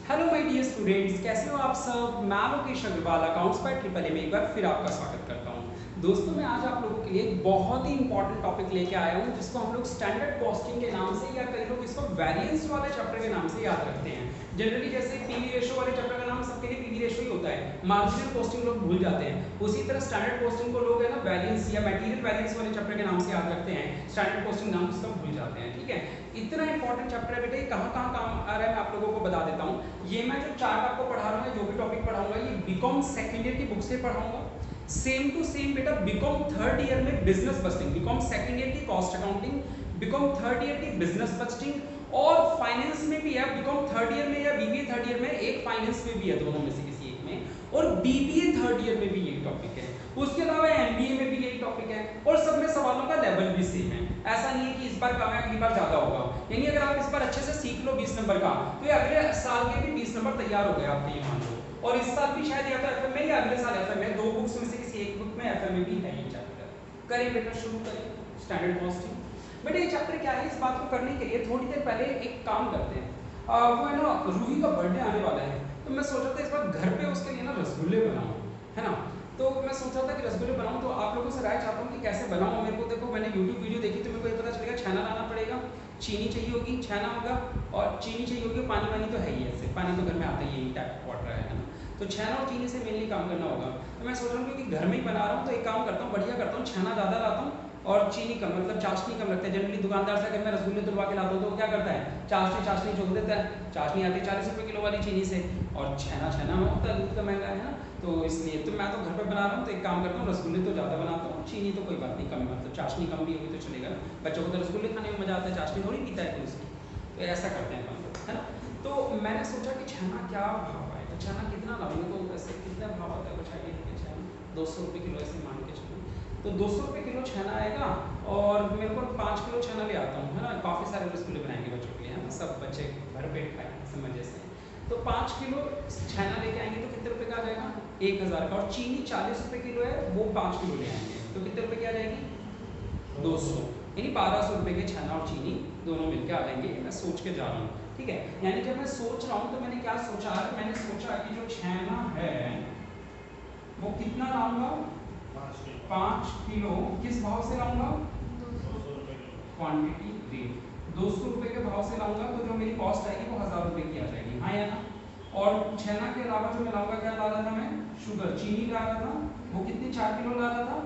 Hello my dear students, कैसे हो आप सब। मैं Lokesh Agarwal accounts by triple A में एक बार फिर आपका स्वागत करता हूं। दोस्तों, मैं आज आप लोगों के लिए एक बहुत ही इंपॉर्टेंट टॉपिक लेके आया हूं जिसको हम लोग स्टैंडर्ड कॉस्टिंग के नाम से या कई लोग इसको वैरिएंस वाले चैप्टर के नाम से याद रखते हैं। जनरली जैसे पीवी रेशो वाले चैप्टर का नाम सबके लिए पीवी रेशो ही होता है, मार्जिनल कॉस्टिंग लोग भूल जाते हैं। उसी तरह स्टैंडर्ड कॉस्टिंग को लोग है ना वैरिएंस या मटेरियल वैरिएंस वाले चैप्टर के नाम से याद रखते हैं, स्टैंडर्ड कॉस्टिंग नाम उसका भूल जाते हैं। ठीक है, इतना इंपॉर्टेंट चैप्टर है बेटे, कहाँ कहाँ काम आ रहा है मैं आप लोगों को बता देता हूँ। ये मैं जो चार्ट आपको पढ़ा रहा हूँ, जो भी टॉपिक पढ़ाऊंगा, ये बीकॉम सेकंड ईयर की बुक से पढ़ाऊंगा। सेम टू सेम बेटा बीकॉम थर्ड ईयर में बिजनेस बस्टिंग, बीकॉम सेकंड ईयर की cost accounting, BCom third year की बिजनेस बस्टिंग और फाइनेंस में भी है। बीकॉम थर्ड ईयर में या बीबीए थर्ड ईयर में, एक फाइनेंस में भी है, दोनों में से किसी एक में, और बीबीए थर्ड ईयर में भी यही टॉपिक है। उसके अलावा एमबीए में भी यही टॉपिक है और सब में सवालों का लेवल भी सेम है। ऐसा नहीं है कि इस बार कम है अगली बार ज्यादा होगा। यानी अगर आप इस बार अच्छे से सीख लो 20 नंबर का, तो ये अगले साल के भी 20 नंबर तैयार हो गए आपके, ये मान लो। और इस साल भी शायद या तो एफएम में या अगले साल एफएम में, दो बुक्स में से किसी एक बुक में एफएम में भी है ये चैप्टर। करें बेटा, शुरू करें स्टैंडर्ड कॉस्टिंग। बेटा ये चैप्टर क्या है, इस बात को करने के लिए थोड़ी देर पहले एक काम करते हैं। वो है ना, रूही का बर्थडे आने वाला है, तो मैं सोचा था इस बार घर पे उसके लिए ना रसगुल्ले बनाऊं, है ना। तो मैं सोचा था कि रसगुल्ले बनाऊं, तो आप लोगों से राय चाहता हूं कि कैसे बनाऊं। मेरे को देखो, मैंने YouTube वीडियो देखी तो मेरे को ये पता चलेगा छेना लाना पड़ेगा, चीनी चाहिए होगी, छेना होगा और चीनी चाहिए होगी, पानी वानी तो है ही, ऐसे पानी तो घर में आता ही है, टैप वाटर है ना। तो छेना और चीनी से मेनली काम करना होगा। तो मैं सोच रहा हूँ क्योंकि घर में ही बना रहा हूँ, तो एक काम करता हूँ, बढ़िया करता हूँ, छेना ज़्यादा लाता हूँ और चीनी कम, मतलब चाशनी कम लगता है। जनरली दुकानदार से अगर मैं रसगुल्ले तुलवा के लाता हूँ तो वो क्या करता है, चाशनी चोक देता है। चाशनी आती है 40 रुपये किलो वाली चीनी से, और छेना में होता है दूध का महंगा, है ना। तो इसलिए तो मैं तो घर पे बना रहा हूँ, तो एक काम करता हूँ, रसगुल्ले तो ज़्यादा बनाता हूँ, चीनी तो कोई बात नहीं कम, मतलब चाशनी कम भी होगी तो चलेगा। बच्चों को तो रसगुल्ले खाने में मजा आता है, चाशनी थोड़ी पीता है कोई उसकी। तो ऐसा करते हैं हम लोग, है ना। तो मैंने सोचा कि छेना क्या भाव आएगा, छेना कितना लाऊंगे, तो वैसे कितना भाव आता है कुछ आइडिया है छेना? 200 रुपये किलो ऐसे मान के चलो। तो 200 रुपये किलो छेना आएगा, और मेरे को 5 किलो छेना ले आता हूँ, है ना। काफ़ी सारे रसगुल्ले बनाएंगे बच्चों के लिए, है ना, सब बच्चे भर पेट खाएंगे सब मजे से। तो 5 किलो छेना लेके आएंगे तो कितने रुपए का आ जाएगा, 1000 का। और चीनी 40 रुपए किलो है, वो 5 किलो ले आएंगे तो कितने रुपए की आ जाएगी, 200। यानी 1200 रुपए के छेना और चीनी दोनों मिलकर आ जाएंगे। मैं सोच के जा रहा हूँ, ठीक है। यानी जब मैं सोच रहा हूँ तो मैंने क्या सोचा, मैंने सोचा कि जो छेना है वो कितना लाऊंगा, 5 किलो। किस भाव से लाऊंगा, क्वांटिटी रेट 200 रुपए के भाव से लाऊंगा, तो जो मेरी कॉस्ट आएगी वो 1000 रुपए की आ जाएगी, हाँ या ना। और छेना के अलावा जो मैं लाऊंगा, क्या ला रहा था मैं, शुगर, चीनी ला रहा था, वो कितनी 4 किलो ला रहा था,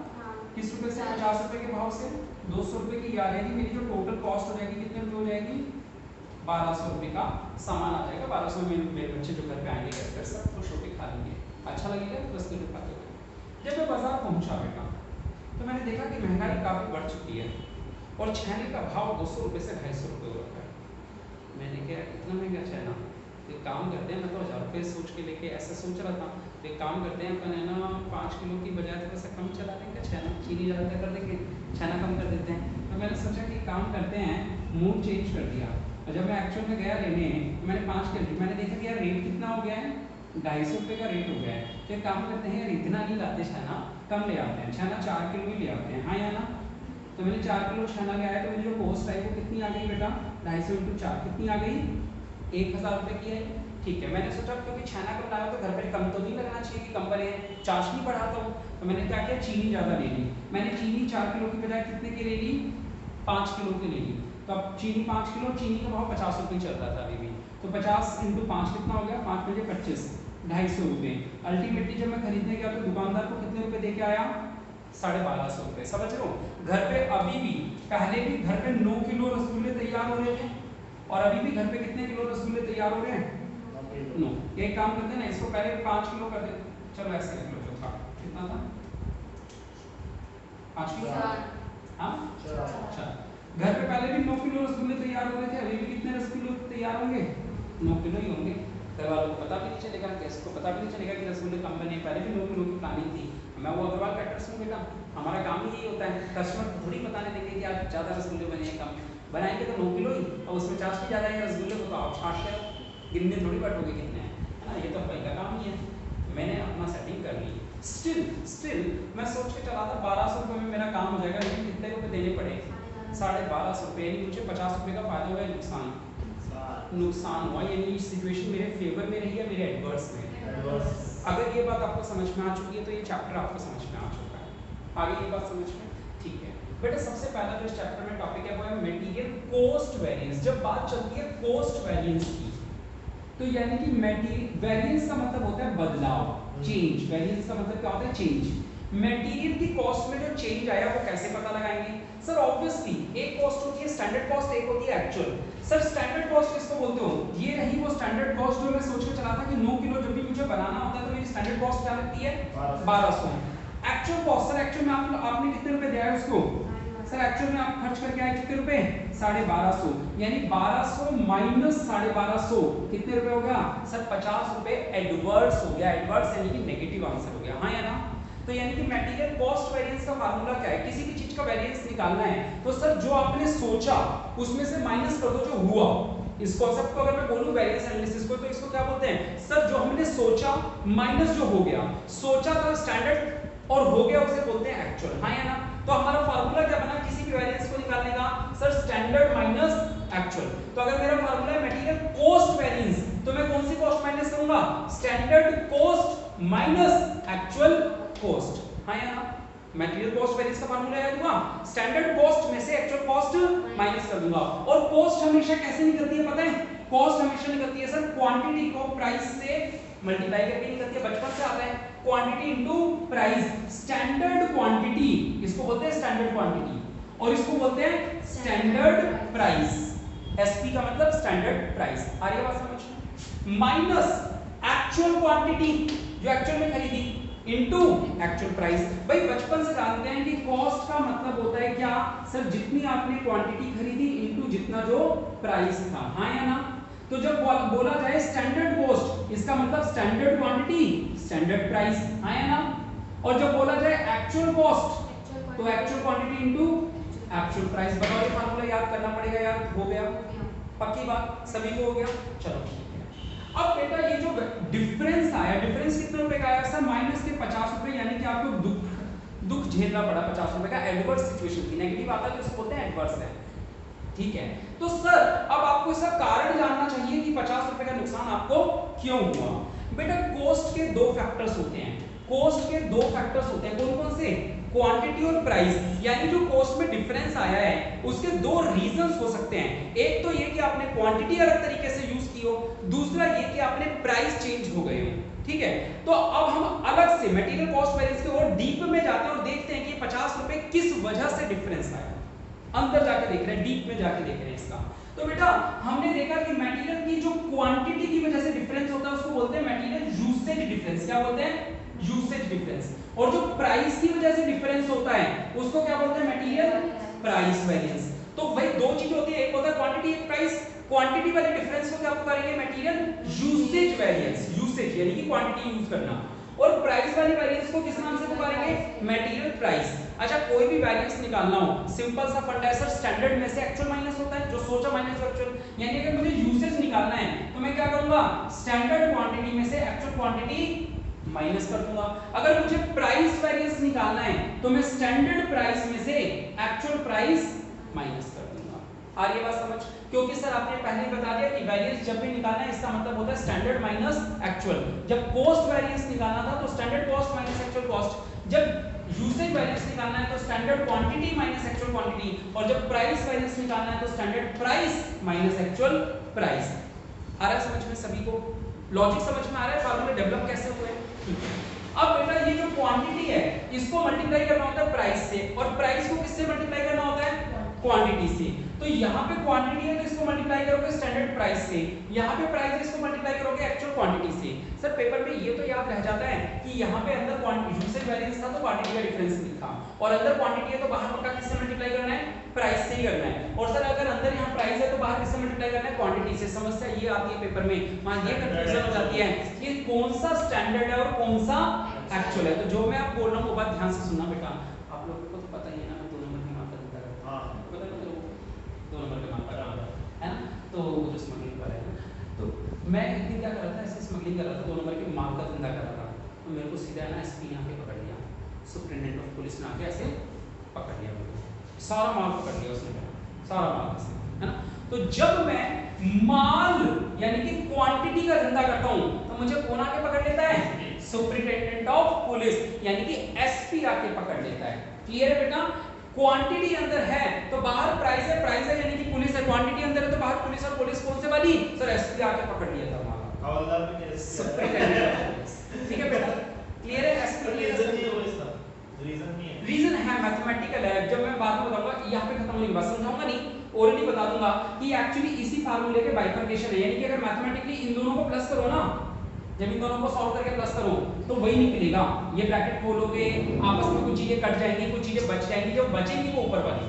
किस रुपए से, 50 रुपए के भाव से। 200 रुपए की आ जाएगी मेरी, जो टोटल कॉस्ट हो जाएगी कितने रुपए हो जाएगी, 1200 रुपए का सामान आ जाएगा। 1200 में मेरे बच्चे जो घर पे आएंगे घर पर सब खुश होकर खा लेंगे, अच्छा लगेगा बस के खाते हुए। जब मैं बाजार पहुंचा बेटा, तो मैंने देखा कि महंगाई काफी बढ़ चुकी है और छेने का भाव 200 रुपये से 250 रुपये हो रखा है। मैंने कहा इतना महंगा छेना, एक काम करते हैं, मैं तो 1000 रुपये सोच के लेके ऐसा सोच रहा था, एक काम करते हैं अपन, है ना, 5 किलो की बजाय थोड़ा सा कम चला देंगे छेना, चीनी ज़्यादा कर देंगे, छेना कम कर देते हैं। तो मैंने सोचा कि काम करते हैं, मूड चेंज कर दिया। और जब मैं एक्चुअल में गया लेने, मैंने 5 किलो, मैंने देखा कि यार रेट कितना हो गया है, 250 रुपये का रेट हो गया है। तो एक काम करते हैं यार, इतना नहीं लाते छेना, कम ले आते हैं, छेना 4 किलो ही ले आते हैं, हाँ या ना। तो मैंने 4 किलो छेना ले आया, तो मेरी जो कॉस्ट आई वो कितनी आ गई बेटा, 250 × 4 कितनी आ गई, 1000 रुपये की है। ठीक है, मैंने सोचा क्योंकि छेना कम लाया तो घर पे कम तो नहीं लगना चाहिए कि कम बने, चाशनी बढ़ाता हूँ। तो मैंने क्या किया, चीनी ज़्यादा ले ली। मैंने चीनी 4 किलो की बजाय कितने की ले ली, 5 किलो की ले ली। तो अब चीनी 5 किलो, चीनी का भाव 50 रुपये चल रहा था अभी भी, तो 50 × 5 कितना हो गया, 5 × 25, 250 रुपये। अल्टीमेटली जब मैं खरीदने गया तो दुकानदार को कितने रुपए दे के आया, 1250 रुपये। समझ रहे हो, घर पे अभी भी, पहले भी घर पे 9 किलो रसगुल्ले तैयार हो रहे थे, और अभी भी घर पे कितने किलो रसगुल्ले तैयार हो रहे हैं, 9। एक काम करते हैं ना, इसको पहले 5 किलो कर देते, चलो ऐसे कर लो, जो था कितना था, 5 किलो, हाँ अच्छा। घर पे पहले भी 9 किलो रसगुल्ले तैयार हो रहे थे, अभी भी कितने रसगुल्ले तैयार होंगे, 9 किलो ही होंगे। घर वालों को पता भी नहीं चलेगा, गेस्ट को पता भी नहीं चलेगा कि रसगुल्ले कम बने, पहले भी 9 किलो की प्लानिंग थी। मैं वो अग्रवाल पैटर्स हूँ बेटा, हमारा काम ही यही होता है, कस्टमर को थोड़ी बताने देंगे कि आज ज़्यादा रसगुल्ले बने हैं, कम बनाएंगे तो 9 किलो ही, और उसमें चाशनी ज़्यादा है रसगुल्ले को तो आप छाट के गिनने थोड़ी बटोगे कितने हैं, है ना, ये तो भाई का काम ही है। मैंने अपना सेटिंग कर ली। स्टिल मैं सोच के चला था 1200 रुपये में मेरा काम हो जाएगा, लेकिन कितने रुपये देने पड़े, 1250 रुपये, यानी मुझे 50 रुपये का फायदा हुआ है, नुकसान नुकसान हुआ, यानी सिचुएशन मेरे फेवर में रही या मेरे एडवर्स में। अगर ये बात आपको समझ में आ चुकी है तो ये चैप्टर आपको समझ में आ चुका है। आगे ये बात समझ में ठीक है। बेटा सबसे पहला जो इस चैप्टर में टॉपिक है वो है मटेरियल कॉस्ट वेरिएंस। जब बात चलती है कॉस्ट वेरिएंस की तो यानी कि मटेरियल वेरिएंस का मतलब होता है बदलाव, चेंज। वेरिएंस का मतलब क्या होता है? चेंज। मटेरियल की कॉस्ट में जो चेंज आया वो कैसे पता लगाएंगे? सर ऑब्वियसली एक कॉस्ट होती है स्टैंडर्ड कॉस्ट, एक होती है एक्चुअल। सर स्टैंडर्ड कॉस्ट किसको बोलते हो? ये रही वो स्टैंडर्ड कॉस्ट जो मैं सोच के चला था कि 9 किलो जब भी मुझे बनाना होता है तो मेरी स्टैंडर्ड कॉस्ट क्या लगती है? 1200। एक्चुअल कॉस्ट, सर एक्चुअल में आपने कितने रुपए दिया है उसको? सर एक्चुअल में आप खर्च करके आए कितने रुपए? 1250। यानी 1200 माइनस 1250 कितने रुपए हो गया? सर 50 रुपए एडवर्स हो गया। एडवर्स यानी कि नेगेटिव आंसर हो गया। हाँ या ना? तो यानी कि मटेरियल कॉस्ट वेरिएंस का फार्मूला क्या है? किसी भी चीज का वेरिएंस निकालना है तो सर जो आपने सोचा उसमें से माइनस कर दो जो हुआ। इस कांसेप्ट को अगर मैं बोलूं वेरिएंस एनालिसिस को तो इसको क्या बोलते हैं? सर जो हमने सोचा माइनस जो हो गया। सोचा था स्टैंडर्ड और हो गया उसे बोलते हैं एक्चुअल। हाँ या ना? तो हमारा फार्मूला क्या बना किसी भी वेरिएंस को निकालने का? Sir standard minus actual. तो अगर मेरा फार्मूला है मटेरियल कॉस्ट वेरिएंस तो मैं कौन सी कॉस्ट माइनस करूंगा? Standard cost minus actual cost. हाँ या ना? मटेरियल कॉस्ट वेरिएंस का फार्मूला याद हुआ? स्टैंडर्ड कॉस्ट में से एक्चुअल कॉस्ट माइनस कर दूंगा। और कॉस्ट हमेशा कैसे निकलती है पता है? कॉस्ट हमेशा निकलती है सर क्वांटिटी को प्राइस से मल्टीप्लाई करके निकलती है। बचपन से आता है quantity into price. Standard quantity इसको बोलते हैं स्टैंडर्ड क्वांटिटी और इसको बोलते हैं स्टैंडर्ड प्राइस। एसपी का मतलब स्टैंडर्ड प्राइस। आ रही है बात समझ में? माइनस एक्चुअल क्वांटिटी जो एक्चुअल में खरीदी इनटू एक्चुअल प्राइस। भाई बचपन से जानते हैं कि कॉस्ट का मतलब होता है क्या? सर जितनी आपने क्वांटिटी खरीदी इनटू जितना जो प्राइस था। हाँ या ना? तो जब बोला जाए स्टैंडर्ड कॉस्ट इसका मतलब स्टैंडर्ड क्वांटिटी स्टैंडर्ड प्राइस। हाँ या ना? और जब बोला जाए एक्चुअल कॉस्ट तो actual quantity into actual price. बताओ ये फार्मूला याद करना पड़ेगा यार। हो गया? पक्की बात? सभी को हो गया? चलो ठीक है। अब बेटा ये जो डिफरेंस आया, डिफरेंस कितने रुपए का आया? सर माइनस के 50 रुपए, यानी कि आपको दुख झेलना पड़ा 50 रुपए का। एडवर्स सिचुएशन थी, नेगेटिव आता है तो उसको बोलते हैं एडवर्स है। ठीक है। तो सर अब आपको इसका कारण जानना चाहिए कि 50 रुपए का नुकसान आपको क्यों हुआ। बेटा कॉस्ट के दो फैक्टर्स होते हैं। कॉस्ट के दो फैक्टर्स होते हैं। कौन कौन से? क्वांटिटी और प्राइस। यानी जो कॉस्ट में डिफरेंस आया है उसके दो रीजंस हो सकते हैं। एक तो ये कि आपने क्वांटिटी अलग तरीके से यूज की हो, दूसरा ये कि आपने प्राइस चेंज हो गए हो। ठीक है। तो अब हम अलग से मटेरियल कॉस्ट वेरिएंस के और डीप में जाते हैं और देखते हैं कि 50 रुपए किस वजह से डिफरेंस आया। अंदर जाके देख रहे हैं, डीप में जाके देख रहे हैं इसका। तो बेटा हमने देखा कि मटेरियल की जो क्वांटिटी की वजह से डिफरेंस होता है उसको बोलते हैं मटेरियल यूसेज डिफरेंस। क्या बोलते हैं? Usage difference. और जो प्राइस की वजह से डिफरेंस होता है उसको क्या बोलते हैं? Material price variance. तो भाई दो चीजें होती है, एक होता है क्वांटिटी, एक प्राइस। क्वांटिटी वाले डिफरेंस को क्या करेंगे? Material usage variance. यूसेज यानी कि क्वांटिटी यूज करना। और प्राइस वाली वेरिएंस को किस नाम से पुकारेंगे? Material price. अच्छा कोई भी वेरिएंस निकालना हो सिंपल सा फंडा है सर, स्टैंडर्ड में से एक्चुअल माइनस होता है, जो सोचा माइनस एक्चुअल। यानी अगर मुझे यूसेज निकालना है तो मैं क्या करूंगा? स्टैंडर्ड क्वांटिटी में से एक्चुअल क्वांटिटी माइनस कर दूंगा। अगर मुझे प्राइस वेरिएंस निकालना है तो मैं स्टैंडर्ड प्राइस में से एक्चुअल प्राइस माइनस कर दूंगा। आ रही है बात समझ? क्योंकि सर आपने पहले ही बता दिया कि वेरिएंस जब भी निकालना है इसका मतलब होता है स्टैंडर्ड माइनस एक्चुअल। जब कॉस्ट वेरिएंस निकालना था तो standard cost minus actual cost. जब यूसेज वेरिएंस निकालना है तो standard quantity minus actual quantity. और जब प्राइस वेरिएंस निकालना है तो standard price minus actual price. आ रहा है समझ में सभी को? लॉजिक समझ में आ रहा है? फार्मूले डेवलप कैसे हुए? अब बेटा ये जो क्वांटिटी है इसको मल्टीप्लाई करना होता है प्राइस से, और प्राइस को किससे मल्टीप्लाई करना होता है? क्वांटिटी से। तो यहाँ पे क्वांटिटी है तो इसको मल्टीप्लाई करोगे स्टैंडर्ड प्राइस से, यहाँ पे प्राइस है इसको मल्टीप्लाई करोगे एक्चुअल क्वांटिटी से। सर पेपर में ये तो याद रह जाता है कि यहाँ पे अंदर यूसेज वेरिएंस था तो क्वांटिटी का डिफरेंस लिखा, और अंदर क्वांटिटी है तो बाहर पक्का किससे मल्टीप्लाई करना है? प्राइस से ही करना है। और सर अगर अंदर यहाँ प्राइस है तो बाहर किससे मल्टीप्लाई करना है? क्वांटिटी से। समस्या ये आती है पेपर में, वहां ये कंफ्यूजन हो जाती है कि कौन सा स्टैंडर्ड है और कौन सा एक्चुअल है। तो जो मैं आप बोल रहा हूँ वो बात ध्यान से सुनना बेटा। आप लोगों को तो पता ही है ना, मैं 2 नंबर की मात्रा देता रहता हूं। पता है मतलब 2 नंबर की मात्रा है ना, तो वो जो स्मगलिंग पर है ना, तो मैं एक दिन क्या कर रहा था, ऐसे स्मगलिंग कर रहा था, 2 नंबर की मात्रा धंधा कर रहा था, तो मेरे को सीधा है ना एसपी ने आके पकड़ लिया, सुप्रिटेंडेंट ऑफ पुलिस ने आके ऐसे पकड़ लिया, सारा माल पकड़ लिया उसने, सारा माल है ना। तो जब मैं माल यानी कि क्वांटिटी का धंधा करता हूं तो मुझे कौन आके पकड़ लेता है? सुपरिटेंडेंट ऑफ पुलिस यानी कि एसपी आके पकड़ लेता है। क्लियर है बेटा? क्वांटिटी अंदर है तो बाहर प्राइस है यानी कि पुलिस है, क्वांटिटी अंदर है तो बाहर पुलिस, और पुलिस कौन से वाली? सर एसपी आके पकड़ लिया था हमारा हवलदार में एसपी सुपरिटेंडेंट ऑफ पुलिस। ठीक है बेटा? क्लियर है? एसपी रीजन नहीं है, इसका रीजन नहीं है, रीजन है मैथमेटिकल है। जब मैं बाद में बताऊंगा, यहां पे खत्म होने के बाद समझाऊंगा नहीं, ओरली बता दूंगा कि एक्चुअली इसी फार्मूले के बाइफर्केशन है, यानी कि अगर मैथमेटिकली इन दोनों को प्लस करो ना, जब इन दोनों को सॉल्व करके प्लस करो तो वही निकलेगा। ये ब्रैकेट खोलोगे, आपस में कुछ चीजें कट जाएंगी, कुछ चीजें बच जाएंगी, जो बचेंगी वो ऊपर वाली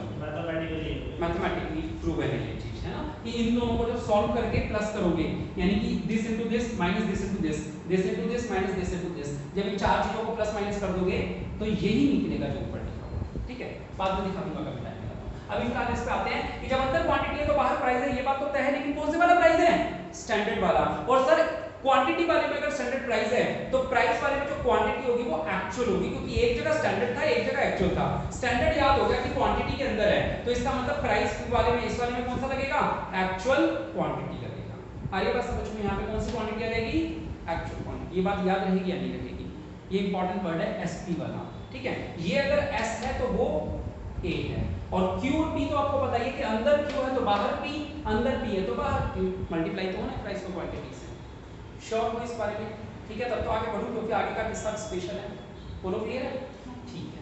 मैथमेटिकली प्रूव है ये चीज, है ना, कि इन दोनों को जब सॉल्व करके प्लस करोगे यानी कि this into this minus this into this, this into this minus this into this, जब इन चार चीजों को प्लस माइनस कर दोगे तो यही निकलेगा जो ऊपर लिखा हुआ। ठीक है? बाद में दिखा दूंगा कभी टाइम मिला तो। अभी फिलहाल इस पे आते हैं कि जब अंदर क्वांटिटी है तो बाहर प्राइस है, ये बात तो तय है, लेकिन कौन से वाला प्राइस है? स्टैंडर्ड वाला। और सर क्वांटिटी वाले में अगर स्टैंडर्ड प्राइस है तो प्राइस वाले में जो क्वांटिटी होगी वो एक्चुअल होगी, क्योंकि एक जगह स्टैंडर्ड था एक जगह एक्चुअल था। स्टैंडर्ड याद हो गया कि क्वांटिटी के अंदर है, तो इसका मतलब प्राइस वाले में, इस वाले में कौन सा लगेगा? एक्चुअल क्वांटिटी लगेगा। आइए बस समझ में, यहाँ पे कौन सी क्वांटिटी आ जाएगी? Actual quantity. ये बात याद रहेगी या नहीं रहेगी? ये इंपॉर्टेंट वर्ड है एसपी वाला। ठीक है? ये अगर एस है तो वो ए है, और क्यू और पी तो आपको पता ही है कि अंदर क्यू है तो बाहर पी, अंदर पी है तो बाहर क्यू, मल्टीप्लाई तो होना है प्राइस को क्वांटिटी से। श्योर हो इस बारे में? ठीक है? तब तो आगे बढ़ूं क्योंकि आगे का किस्सा स्पेशल है। बोलो क्लियर है? ठीक है।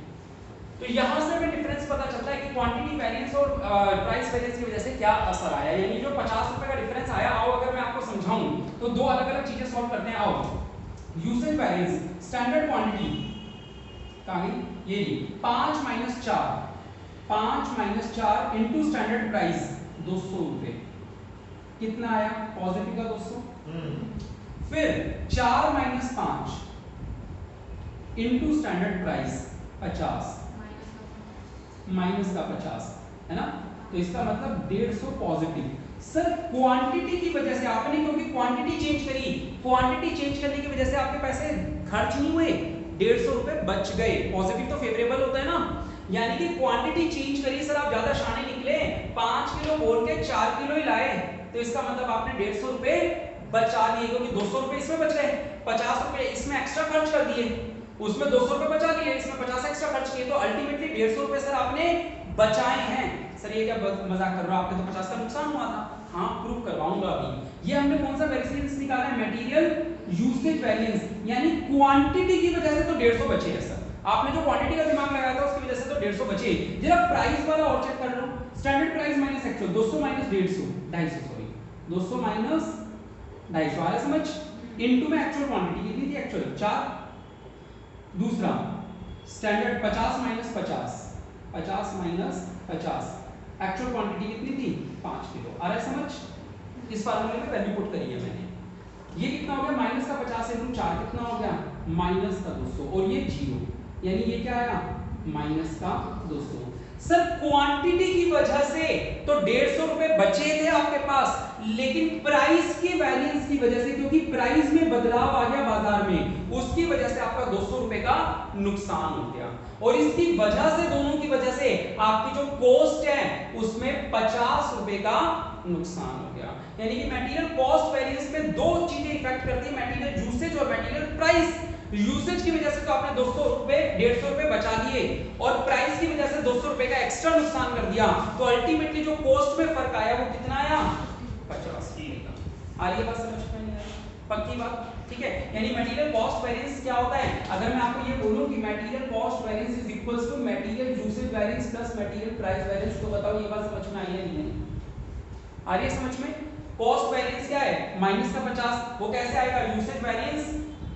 तो यहां से हमें डिफरेंस पता चलता है कि क्वांटिटी वेरिएंस और प्राइस वेरिएंस की वजह से क्या असर आया, यानी जो 50 रुपए का डिफरेंस आया। आओ अगर मैं आपको समझाऊं तो दो अलग-अलग चीजें सॉल्व करते हैं। आओ, यूसेज वेरिएंस, स्टैंडर्ड क्वांटिटी कहां गई? ये 5 minus 4, 5 minus 4 into standard price 200 रुपए, कितना आया? पॉजिटिव का 200। फिर 4 minus 5 into standard price 50, minus का 50, है ना, तो इसका मतलब 150 पॉजिटिव। सर क्वांटिटी की वजह से आपने, क्योंकि क्वांटिटी चेंज करी, क्वांटिटी चेंज करने की वजह से आपके पैसे खर्च नहीं हुए, 150 रुपए बच गए। पॉजिटिव तो फेवरेबल होता है ना, यानी कि क्वांटिटी चेंज करी। सर आप ज्यादा शाने निकले, 5 किलो बोल के 4 किलो ही लाए, तो इसका मतलब आपने 150 रुपए बचा लिए, क्योंकि 200 रुपए इसमें बच गए, 50 रुपए इसमें एक्स्ट्रा खर्च कर दिए, उसमें 200 रुपए बचा लिए, इसमें 50 एक्स्ट्रा खर्च किए, तो अल्टीमेटली 150 रुपए सर आपने बचाए हैं। सर ये क्या मजाक कर रहा हूं, आपने तो 50 का नुकसान हुआ था। हाँ प्रूव करवाऊंगा अभी। ये हमने कौन सा वेरिएंस निकाला है? मटेरियल यूसेज वेरिएंस, यानी क्वांटिटी की वजह से तो 150 बचे हैं सर। आपने जो क्वांटिटी का दिमाग लगाया था उसकी वजह से तो 150 बचे। जरा प्राइस वाला और चेक कर लो, standard price minus actual, 200 minus 150, 250 sorry, 200 minus 250 आ रहा समझ, इनटू में एक्चुअल क्वांटिटी कितनी थी? एक्चुअल 4। दूसरा standard 50 minus 50, 50 minus 50, actual quantity कितनी थी? 5 किलो। आ रहा है समझ? इस फार्मूले में वैल्यू पुट करी है मैंने। ये कितना हो गया? माइनस का 50 इनटू 4 कितना हो गया? माइनस का 200, और ये 0, यानी ये क्या आया? माइनस का 200। सर क्वांटिटी की वजह से तो 150 रुपए बचे थे आपके पास, लेकिन प्राइस के वेरिएंस की वजह से, क्योंकि प्राइस में बदलाव आ गया बाजार में, उसकी वजह से आपका 200 रुपए का नुकसान हो गया। और इसकी वजह से, दोनों की वजह से आपकी जो कॉस्ट है उसमें 50 रुपए का नुकसान हो गया। यानी कि मटेरियल कॉस्ट वेरिएंस में दो चीजें इफेक्ट करती है, मटेरियल यूसेज और मटेरियल प्राइस। यूसेज की वजह से तो आपने 200 रुपए 150 रुपए बचा लिए, और प्राइस की वजह से 200 रुपए का एक्स्ट्रा नुकसान कर दिया, तो अल्टीमेटली जो कॉस्ट में फर्क आया वो कितना आया? 50 रुपए का। आ रही है बात समझ में? नहीं आ रही? पक्की बात? ठीक है? यानी मटेरियल कॉस्ट वेरिएंस क्या होता है? अगर मैं आपको ये बोलूं कि material cost variance is equals to material usage variance plus material price variance, तो बताओ ये बात समझ में आई है नहीं? आ रही है समझ में? कॉस्ट वेरिएंस क्या है? माइनस का 50, वो कैसे आएगा? यूसेज वेरिएंस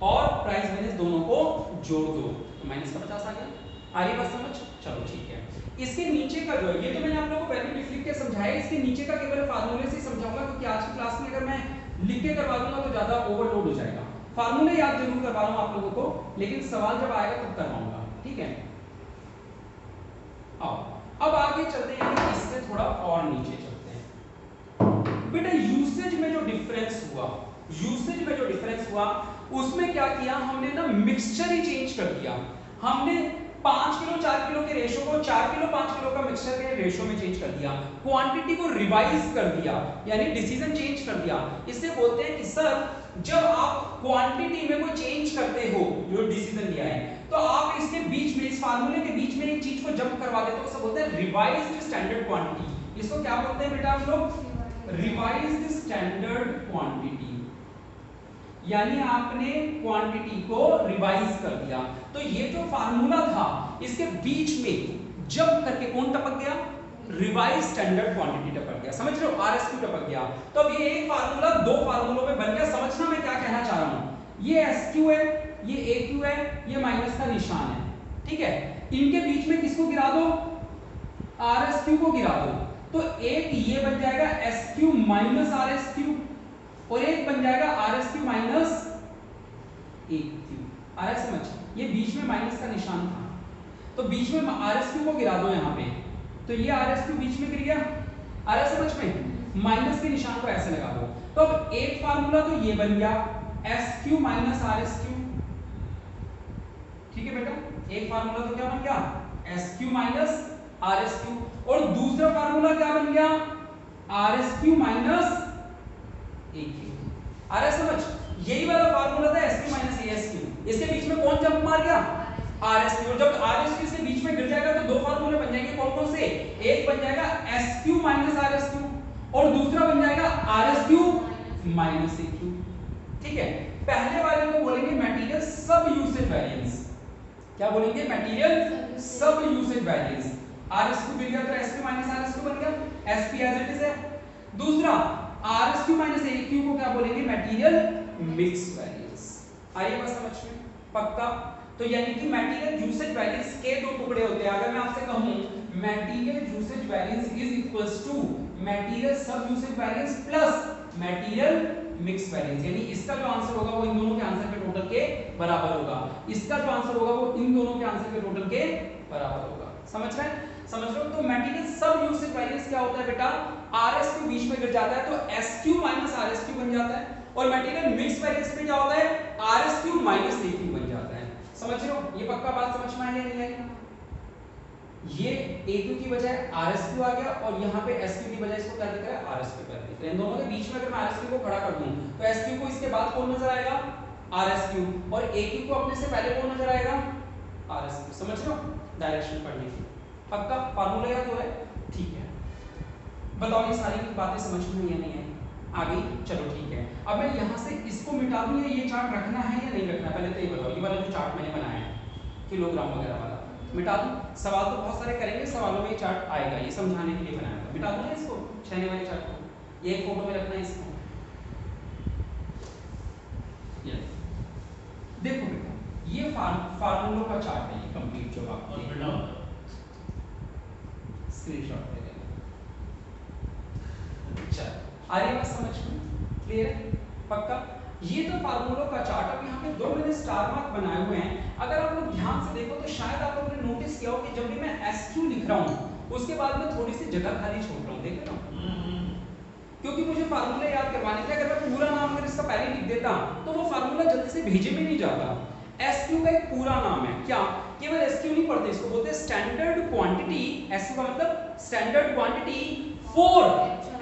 और प्राइस वेरिएंस दोनों को जोड़ दो, तो माइनस का 50 आ गया। आ रही बात समझ? चलो ठीक है। इसके नीचे का जो है, ये तो मैंने आप लोगों को वैल्यू लिख के समझाया, इसके नीचे का केवल फार्मूले से समझाऊंगा, क्योंकि आज की क्लास में अगर मैं लिख के करवा दूंगा तो ज्यादा ओवरलोड हो जाएगा। फार्मूले याद जरूर करवा रहा हूं आप लोगों को, लेकिन सवाल जब आएगा तब करवाऊंगा, ठीक है? आओ अब आगे चलते हैं, इससे थोड़ा और नीचे चलते हैं। बेटा यूसेज में जो डिफरेंस हुआ, यूसेज में जो डिफरेंस हुआ उसमें क्या किया हमने ना? मिक्सचर ही चेंज कर दिया। हमने 5 किलो 4 किलो के रेशो को 4 किलो 5 किलो का मिक्सचर के रेशो में चेंज कर दिया, क्वांटिटी को रिवाइज कर दिया, यानी डिसीजन चेंज कर दिया। इससे बोलते हैं कि सर जब आप क्वांटिटी में कोई चेंज करते हो, जो डिसीजन लिया है, तो आप इसके बीच में, इस फार्मूले के बीच में एक चीज को जंप करवा देते हो, उसे बोलते हैं रिवाइज्ड स्टैंडर्ड क्वांटिटी। इसको क्या बोलते हैं बेटा हम लोग? Revised standard quantity. यानी आपने क्वांटिटी को रिवाइज कर दिया। तो ये जो फार्मूला था, इसके बीच में जंप करके कौन टपक गया? रिवाइज स्टैंडर्ड क्वांटिटी टपक गया। समझ रहे हो? आरएसक्यू टपक गया। तो अब ये एक फार्मूला दो फार्मूलों में बन गया। समझना मैं क्या कहना चाह रहा हूं। ये एसक्यू है, ये एक्यू है, ये माइनस का निशान है, ठीक है। इनके बीच में किसको गिरा दो? आरएसक्यू को गिरा दो। तो एक ये बन जाएगा एसक्यू माइनस आरएसक्यू, और एक बन जाएगा आरएसक्यू माइनस एक्यू। आ रहा है समझ? ये बीच में माइनस का निशान था, तो बीच में आरएसक्यू को गिरा दो यहाँ पे, तो ये आरएसक्यू बीच में गिर गया। आ रहा है समझ में? माइनस के निशान को ऐसे लगा दो। तो अब एक फार्मूला तो ये बन गया एसक्यू माइनस आरएसक्यू, ठीक है बेटा। एक फार्मूला तो क्या बन गया? SQ minus RSQ. और दूसरा फार्मूला क्या बन गया? आरएसक्यू माइनस एक्यू। आ रहा है समझ? यही वाला फार्मूला था एसक्यू माइनस एएसक्यू। इसके बीच में कौन जंप मार गया? आरएसक्यू। और जब आरएसक्यू इसके बीच में गिर जाएगा तो दो फार्मूले बन जाएंगे। कौन कौन से? एक बन जाएगा एसक्यू माइनस आरएसक्यू, और दूसरा बन जाएगा आरएसक्यू माइनस एक्यू, ठीक है। पहले वाले को बोलेंगे मटेरियल सब यूसेज वेरिएंस। क्या बोलेंगे? Material sub usage variance. आरएसक्यू गिर गया तो एसक्यू माइनस आरएसक्यू बन गया, एसपी एज इट इज है। दूसरा आरएसक्यू माइनस एक्यू को क्या बोलेंगे? Material mix variance. आइए बात समझ में? पक्का? तो यानी कि मटेरियल यूसेज वेरिएंस के दो टुकड़े होते हैं। अगर मैं आपसे कहूं material usage variance is equals to material sub usage variance plus material mix variance, यानी इसका जो आंसर होगा वो इन दोनों के आंसर के टोटल के बराबर होगा, इसका जो आंसर होगा वो इन दोनों के आंसर के टोटल के बराबर होगा। समझ रहे हैं? समझ रहे हो? तो मटेरियल सब यूसेज वेरिएंस क्या होता है बेटा? आरएसक्यू बीच में गिर जाता है तो एसक्यू माइनस आरएसक्यू बन जाता है, और मटेरियल मिक्स वेरिएंस में क्या होता है? आरएसक्यू माइनस एक्यू बन जाता है। समझ रहे हो? ये पक्का बात समझ में आई या नहीं आई? ये एक्यू की बजाय आरएसक्यू आ गया, और यहाँ पे एसक्यू की बजाय इसको क्या दिख रहा है? आरएसक्यू कर दिख रहा है। इन दोनों के बीच में अगर मैं आरएसक्यू को खड़ा कर दूं तो एसक्यू को इसके बाद कौन नजर आएगा? आरएसक्यू, और एक्यू को अपने से पहले कौन नजर आएगा? आरएसक्यू। समझ रहे हो? डायरेक्शन पढ़ने की पक्का फार्मूला याद हो रहा है? ठीक है। बताओ ये सारी बातें समझ में या नहीं आई? आ गई? चलो ठीक है। अब मैं यहाँ से इसको मिटा दूं या ये चार्ट रखना है या नहीं रखना? पहले तो ये बताओ। ये वाला जो चार्ट मैंने बनाया है किलोग्राम वगैरह वाला, मिटा दूं? सवाल तो बहुत सारे करेंगे, सवालों में ये चार्ट आएगा, ये समझाने के लिए बनाया था। मिटा दूं ना इसको, छहने वाले चार्ट को? ये एक फोटो में रखना है इसको। ये देखो बेटा, ये फार्मूलों का चार्ट है, ये कंप्लीट जो आप स्क्रीनशॉट ले लेना। चल आ रही बात समझ में? क्लियर है? पक्का? ये तो फार्मूलों का चार्ट। अब यहाँ पे दो मैंने स्टार मार्क बनाए हुए हैं। अगर आप लोग ध्यान से देखो तो शायद आप लोगों ने नोटिस किया हो कि जब भी मैं एसक्यू लिख रहा हूँ उसके बाद में थोड़ी सी जगह खाली छोड़ रहा हूँ। देख रहे हो? क्योंकि मुझे फार्मूला याद करवाने थे। अगर मैं पूरा नाम अगर इसका पहले लिख देता तो वो फार्मूला जल्दी से भेजे भी नहीं जाता। एसक्यू का एक पूरा नाम है क्या? केवल एसक्यू नहीं पढ़ते, इसको बोलते हैं स्टैंडर्ड क्वांटिटी। एसक्यू का मतलब standard quantity for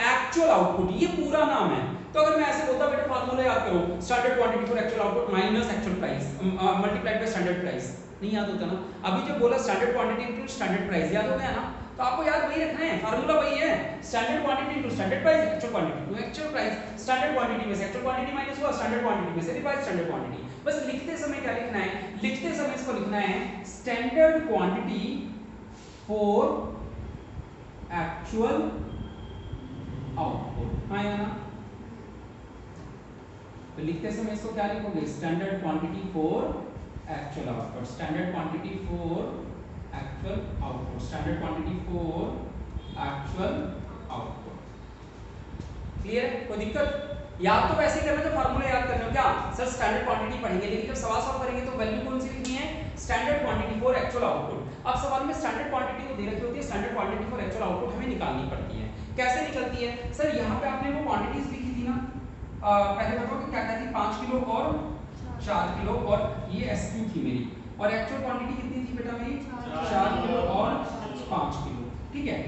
actual output, ये पूरा नाम है। तो अगर मैं ऐसे बोलता बेटा फार्मूला याद करो, standard quantity for actual output minus actual price multiplied by standard price, नहीं याद होता ना? अभी जब बोला standard quantity into standard price, याद हो गया ना? तो आपको याद वही रखना है, फार्मूला वही है, standard quantity into standard price, actual quantity into actual price. Standard quantity में से एक्चुअल क्वांटिटी माइनस हुआ, स्टैंडर्ड क्वांटिटी में से डिवाइड स्टैंडर्ड क्वांटिटी। बस लिखते समय क्या लिखना है? लिखते समय इसको लिखना है standard quantity for actual output. आया ना? तो लिखते समय इसको क्या लिखोगे? Standard quantity for actual output, standard quantity for actual output, standard quantity for actual output. Clear है? कोई दिक्कत? याद तो वैसे ही करना जो फार्मूला याद करना हो। क्या सर स्टैंडर्ड क्वांटिटी पढ़ेंगे, लेकिन जब सवाल सॉल्व करेंगे तो वैल्यू कौन सी लिखनी है? Standard quantity for actual output. अब सवाल में स्टैंडर्ड क्वांटिटी को दे रखी होती है, standard quantity for actual output हमें निकालनी पड़ती है। कैसे निकलती है? सर यहाँ पे आपने वो क्वांटिटीज लिखी थी ना, पहले बताओ कि क्या क्या थी? 5 किलो और 4 किलो, और ये एसक्यू थी मेरी। और एक्चुअल क्वांटिटी कितनी थी बेटा मेरी 4 किलो और 5 किलो। ठीक है,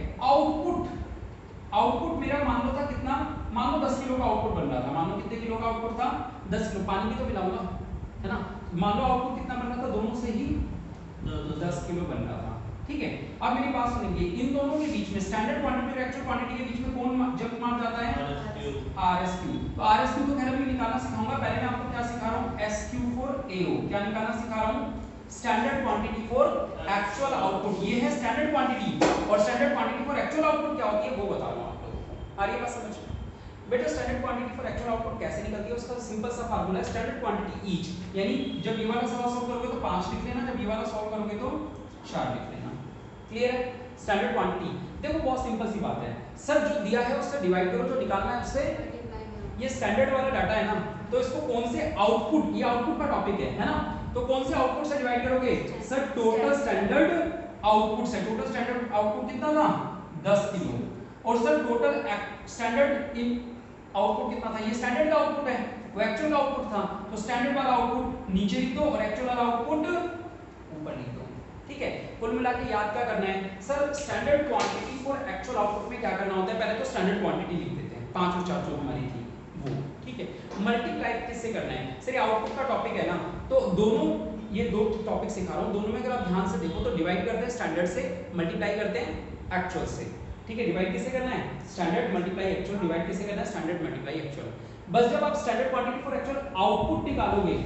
आउटपुट मेरा मान लो था कितना, मान लो 10 किलो का आउटपुट बन रहा था, मान लो कितने किलो का आउटपुट था 10 किलो, पानी भी तो मिलाऊंगा है ना, मान लो आउटपुट कितना बन रहा था, दोनों से ही 10 किलो बन रहा था। ठीक है, अब मेरी बात सुनिए, इन दोनों के बीच में स्टैंडर्ड क्वांटिटी और एक्चुअल क्वांटिटी के बीच में कौन जब मार जाता है, RSQ। तो RSQ तो खैर मैं निकालना सिखाऊंगा, पहले मैं आपको क्या सिखा रहा हूं, SQ फॉर AO, क्या निकालना सिखा रहा हूं, standard quantity for actual output. ये है स्टैंडर्ड क्वांटिटी, और standard quantity for actual output क्या होती है वो बता रहा हूं आप लोगों को। आ रही है बात समझ? बेटा standard quantity for actual output कैसे निकलती है, उसका सिंपल सा फार्मूला है स्टैंडर्ड क्वांटिटी ईच, यानी जब ये वाला सवाल सॉल्व करोगे तो 5 लिख लेना, जब ये वाला सॉल्व करोगे तो 4 लिख लेना। क्लियर है? स्टैंडर्ड क्वांटिटी देखो बहुत सिंपल सी बात है सर, जो दिया है उससे डिवाइड करो, जो निकालना है उससे, ये स्टैंडर्ड वाला डाटा है ना, तो इसको कौन से आउटपुट, ये आउटपुट का टॉपिक है ना, तो कौन से आउटपुट से डिवाइड करोगे सर, टोटल स्टैंडर्ड आउटपुट से। टोटल स्टैंडर्ड आउटपुट कितना था 10 किलो, और sir total standard in output कितना था, ये स्टैंडर्ड का आउटपुट है, वो एक्चुअल का आउटपुट था, तो स्टैंडर्ड वाला आउटपुट नीचे लिख दो और एक्चुअल वाला आउटपुट ऊपर लिख दो। ठीक है, कुल मिला के याद क्या करना है sir, standard quantity for actual output में क्या करना होता है, पहले तो स्टैंडर्ड क्वांटिटी लिख देते हैं 5 और 4 जो हमारी थी वो। ठीक है, मल्टीप्लाई किससे करना है सर, ये आउटपुट का टॉपिक है ना, तो दोनों ये दो टॉपिक सिखा रहा हूं, दोनों में अगर आप ध्यान से देखो तो डिवाइड करते हैं स्टैंडर्ड से, मल्टीप्लाई करते हैं एक्चुअल से। ठीक है, डिवाइड किससे करना है, स्टैंडर्ड मल्टीप्लाई एक्चुअल, डिवाइड किससे करना है, स्टैंडर्ड मल्टीप्लाई एक्चुअल। बस जब आप standard quantity for actual output निकालोगे,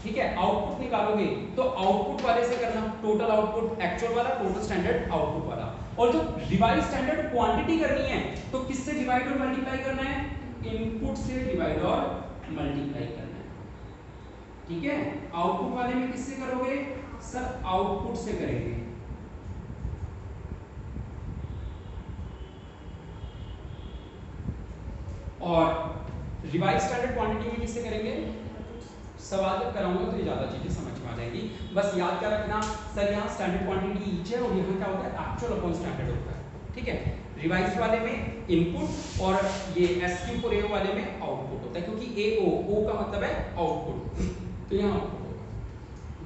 ठीक है, आउटपुट निकालोगे तो आउटपुट वाले से करना, टोटल आउटपुट एक्चुअल वाला, टोटल स्टैंडर्ड आउटपुट वाला। और जो रिवाइज स्टैंडर्ड क्वांटिटी करनी है तो किससे डिवाइड और मल्टीप्लाई करना है, इनपुट से डिवाइड और मल्टीप्लाई करना है। ठीक है, आउटपुट वाले में किससे करोगे सर, आउटपुट से करेंगे, और रिवाइज स्टैंडर्ड क्वांटिटी में किससे करेंगे, सवाल जब कराऊंगा तो ये ज्यादा चीजें समझ में आ जाएगी। बस याद क्या रखना सर, यहाँ स्टैंडर्ड क्वांटिटी ईच है और यहाँ क्या होता है एक्चुअल अपॉन स्टैंडर्ड होता है। ठीक है, रिवाइज वाले में इनपुट और ये एसक्यू फॉर एओ वाले में आउटपुट होता है, क्योंकि एओ ओ का मतलब है आउटपुट, तो यहाँ आउटपुट होगा।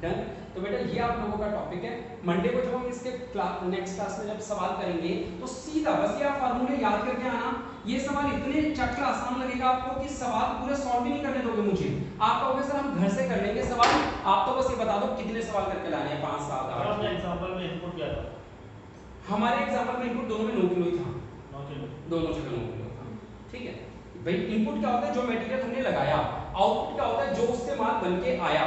डन। तो बेटा ये आप लोगों का टॉपिक है, मंडे को जब हम इसके नेक्स्ट क्लास में जब सवाल करेंगे तो सीधा बस ये आप फार्मूले याद करके आना। ये सवाल इतने चट आसान लगेगा आपको कि सवाल पूरे सॉल्व भी नहीं करने दोगे मुझे, आप कहोगे सर हम घर से कर लेंगे सवाल, आप तो बस ये बता दो कितने सवाल करके लाने हैं, 5 7 8। अपने एग्जांपल में इनपुट क्या था, हमारे एग्जांपल में इनपुट दोनों में 9 किलो ही था, 9 किलो, दोनों जगह 9 किलो था। ठीक है भाई, इनपुट क्या होता है जो मटेरियल हमने लगाया, आउटपुट क्या होता है जो उससे माल बन के आया,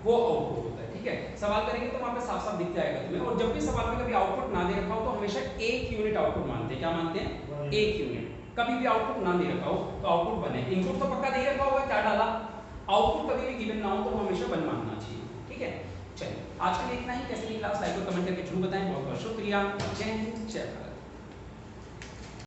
वो आउटपुट होता है। ठीक है, सवाल करेंगे तो वहां पे साफ साफ दिख जाएगा तुम्हें। और जब भी सवाल में कभी आउटपुट ना दे रखा हो तो हमेशा 1 यूनिट आउटपुट मानते हैं, क्या मानते हैं 1 यूनिट। कभी भी आउटपुट ना दे रखा हो तो आउटपुट बने, इनपुट तो पक्का दे रखा होगा क्या डाला, आउटपुट कभी भी गिवन ना हो तो हमेशा 1 मानना चाहिए। ठीक है, चलिए आज के लिए इतना ही। कैसे की क्लास लाइक और कमेंट करके जरूर बताएं। बहुत बहुत शुक्रिया। जय हिंद, जय भारत।